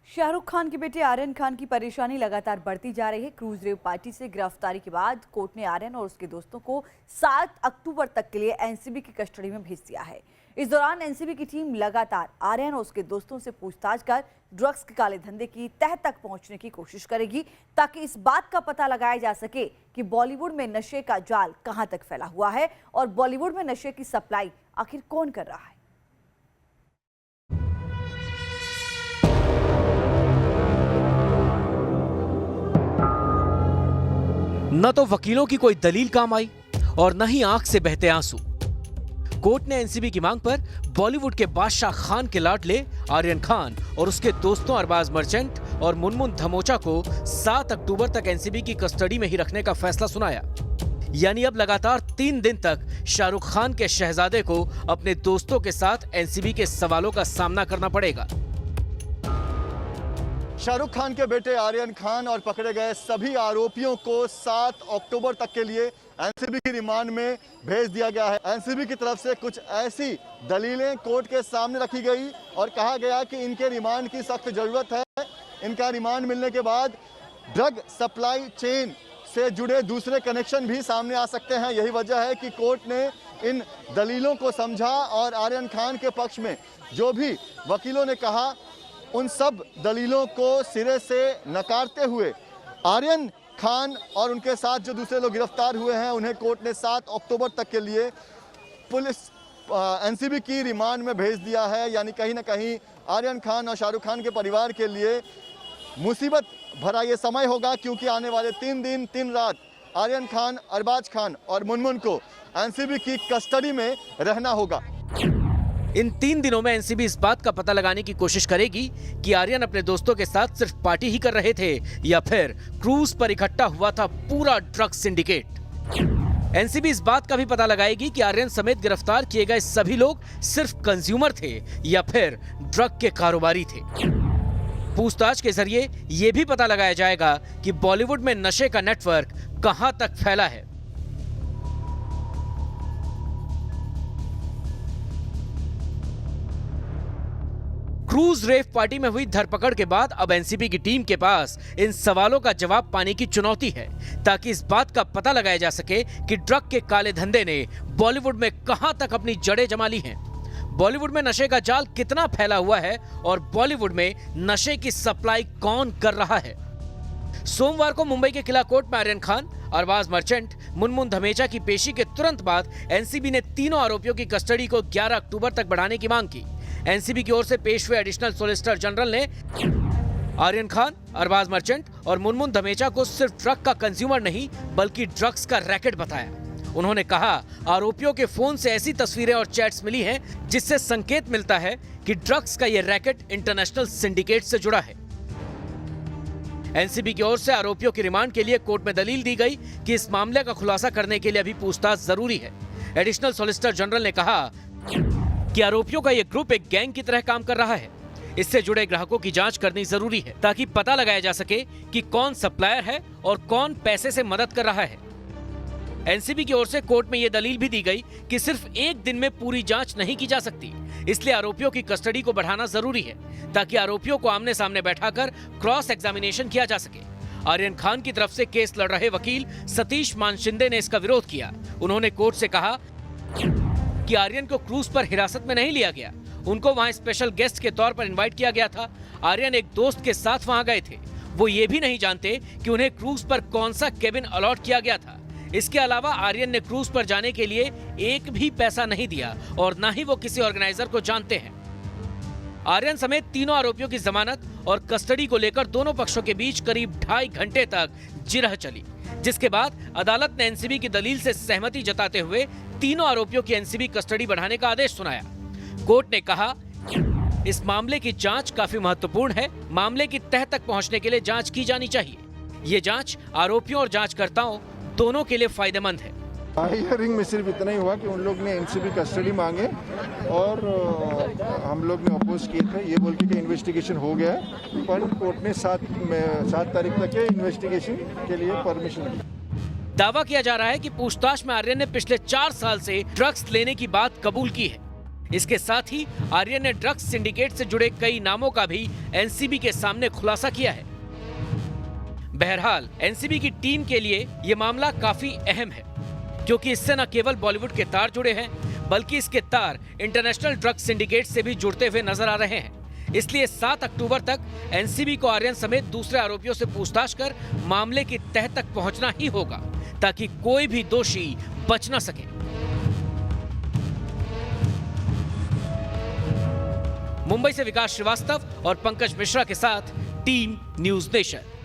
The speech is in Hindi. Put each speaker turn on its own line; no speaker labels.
शाहरुख खान के बेटे आर्यन खान की परेशानी लगातार बढ़ती जा रही है। क्रूज रेव पार्टी से गिरफ्तारी के बाद कोर्ट ने आर्यन और उसके दोस्तों को 7 अक्टूबर तक के लिए एनसीबी की कस्टडी में भेज दिया है। इस दौरान एनसीबी की टीम लगातार आर्यन और उसके दोस्तों से पूछताछ कर ड्रग्स के काले धंधे की तह तक पहुंचने की कोशिश करेगी, ताकि इस बात का पता लगाया जा सके कि बॉलीवुड में नशे का जाल कहां तक फैला हुआ है और बॉलीवुड में नशे की सप्लाई आखिर कौन कर रहा है।
न तो वकीलों की कोई दलील काम आई और न ही आंख से बहते आंसू। कोर्ट ने एनसीबी की मांग पर बॉलीवुड के बादशाह खान के लाडले आर्यन खान और उसके दोस्तों अरबाज मर्चेंट और मुनमुन धमोचा को 7 अक्टूबर तक एनसीबी की कस्टडी में ही रखने का फैसला सुनाया। यानी अब लगातार 3 दिन तक शाहरुख खान के शहजादे को अपने दोस्तों के साथ एनसीबी के सवालों का सामना करना पड़ेगा।
शाहरुख खान के बेटे आर्यन खान और पकड़े गए सभी आरोपियों को 7 अक्टूबर तक के लिए एनसीबी की रिमांड में भेज दिया गया है। एनसीबी की तरफ से कुछ ऐसी दलीलें कोर्ट के सामने रखी गई और कहा गया कि इनके रिमांड की सख्त जरूरत है। इनका रिमांड मिलने के बाद ड्रग सप्लाई चेन से जुड़े दूसरे कनेक्शन भी सामने आ सकते हैं। यही वजह है कि कोर्ट ने इन दलीलों को समझा और आर्यन खान के पक्ष में जो भी वकीलों ने कहा उन सब दलीलों को सिरे से नकारते हुए आर्यन खान और उनके साथ जो दूसरे लोग गिरफ्तार हुए हैं उन्हें कोर्ट ने 7 अक्टूबर तक के लिए पुलिस एनसीबी की रिमांड में भेज दिया है। यानी कहीं ना कहीं आर्यन खान और शाहरुख खान के परिवार के लिए मुसीबत भरा ये समय होगा, क्योंकि आने वाले 3 दिन 3 रात आर्यन खान, अरबाज खान और मुनमुन को एनसीबी की कस्टडी में रहना होगा।
इन 3 दिनों में एनसीबी इस बात का पता लगाने की कोशिश करेगी कि आर्यन अपने दोस्तों के साथ सिर्फ पार्टी ही कर रहे थे या फिर क्रूज पर इकट्ठा हुआ था पूरा ड्रग सिंडिकेट। एनसीबी इस बात का भी पता लगाएगी कि आर्यन समेत गिरफ्तार किए गए सभी लोग सिर्फ कंज्यूमर थे या फिर ड्रग के कारोबारी थे। पूछताछ के जरिए यह भी पता लगाया जाएगा कि बॉलीवुड में नशे का नेटवर्क कहां तक फैला है। क्रूज रेव पार्टी में हुई धरपकड़ के बाद अब एनसीबी की टीम के पास इन सवालों का जवाब पाने की चुनौती है, ताकि इस बात का पता लगाया जा सके कि ड्रग के काले धंधे ने बॉलीवुड में कहां तक अपनी जड़ें जमा ली हैं, बॉलीवुड में नशे का जाल कितना फैला हुआ है और बॉलीवुड में नशे की सप्लाई कौन कर रहा है। सोमवार को मुंबई के किला कोर्ट में आर्यन खान, अरबाज मर्चेंट, मुनमुन धमेचा की पेशी के तुरंत बाद एनसीबी ने तीनों आरोपियों की कस्टडी को 11 अक्टूबर तक बढ़ाने की मांग की। एनसीबी की ओर से पेश हुए एडिशनल सोलिसिटर जनरल ने आर्यन खान, अरबाज मर्चेंट और मुनमुन धमेचा को सिर्फ ड्रग का कंज्यूमर नहीं बल्कि ड्रग्स का रैकेट बताया। उन्होंने कहा, आरोपियों के फोन से ऐसी तस्वीरें और चैट्स मिली हैं जिससे संकेत मिलता है कि ड्रग्स का यह रैकेट इंटरनेशनल सिंडिकेट से जुड़ा है। एनसीबी की ओर से आरोपियों की रिमांड के लिए कोर्ट में दलील दी गई कि इस मामले का खुलासा करने के लिए अभी पूछताछ जरूरी है। एडिशनल सोलिसिटर जनरल ने कहा कि आरोपियों का यह ग्रुप एक गैंग की तरह काम कर रहा है। इससे जुड़े ग्राहकों की जांच करनी जरूरी है, ताकि पता लगाया जा सके कि कौन सप्लायर है और कौन पैसे से मदद कर रहा है। एनसीबी की ओर से कोर्ट में यह दलील भी दी गई कि सिर्फ एक दिन में पूरी जांच नहीं की जा सकती, इसलिए आरोपियों की कस्टडी को बढ़ाना जरूरी है, ताकि आरोपियों को आमने सामने बैठाकर क्रॉस एग्जामिनेशन किया जा सके। आर्यन खान की तरफ से केस लड़ रहे वकील सतीश मानशिंदे ने इसका विरोध किया। उन्होंने कोर्ट से कहा कि आर्यन को क्रूज पर हिरासत में नहीं लिया गया, उनको वहां स्पेशल गेस्ट के तौर पर इनवाइट किया गया था। आर्यन एक दोस्त के साथ वहां गए थे, वो ये भी नहीं जानते कि उन्हें क्रूज पर कौन सा केबिन अलॉट किया गया था। इसके अलावा आर्यन ने क्रूज पर जाने के लिए एक भी पैसा नहीं दिया और न ही वो किसी ऑर्गेनाइजर को जानते हैं। आर्यन समेत तीनों आरोपियों की जमानत और कस्टडी को लेकर दोनों पक्षों के बीच करीब 2.5 घंटे तक जिरह चली, जिसके बाद अदालत ने एनसीबी की दलील से सहमति जताते हुए तीनों आरोपियों की एनसीबी कस्टडी बढ़ाने का आदेश सुनाया। कोर्ट ने कहा, इस मामले की जांच काफी महत्वपूर्ण है, मामले की तह तक पहुंचने के लिए जांच की जानी चाहिए। ये जांच आरोपियों और जांचकर्ताओं दोनों के लिए फायदेमंद है।
हियरिंग में सिर्फ इतना ही हुआ कि उन लोग ने एनसीबी कस्टडी मांगे और हम लोग ने अपोज किए थे, ये बोल के कि इन्वेस्टिगेशन हो गया है, पर कोर्ट ने 7 तारीख तक के इन्वेस्टिगेशन के लिए परमिशन दी।
दावा किया जा रहा है कि पूछताछ में आर्यन ने पिछले 4 साल से ड्रग्स लेने की बात कबूल की है। इसके साथ ही आर्यन ने ड्रग्स सिंडिकेट से जुड़े कई नामों का भी एनसीबी के सामने खुलासा किया है। बहरहाल एनसीबी की टीम के लिए यह मामला काफी अहम है, क्योंकि इससे न केवल बॉलीवुड के तार जुड़े हैं, बल्कि इसके तार इंटरनेशनल ड्रग्स सिंडिकेट से भी जुड़ते हुए नजर आ रहे हैं। इसलिए 7 अक्टूबर तक एनसीबी को आर्यन समेत दूसरे आरोपियों से पूछताछ कर मामले की तह तक पहुंचना ही होगा, ताकि कोई भी दोषी बच न सके। मुंबई से विकास श्रीवास्तव और पंकज मिश्रा के साथ टीम न्यूज नेशन।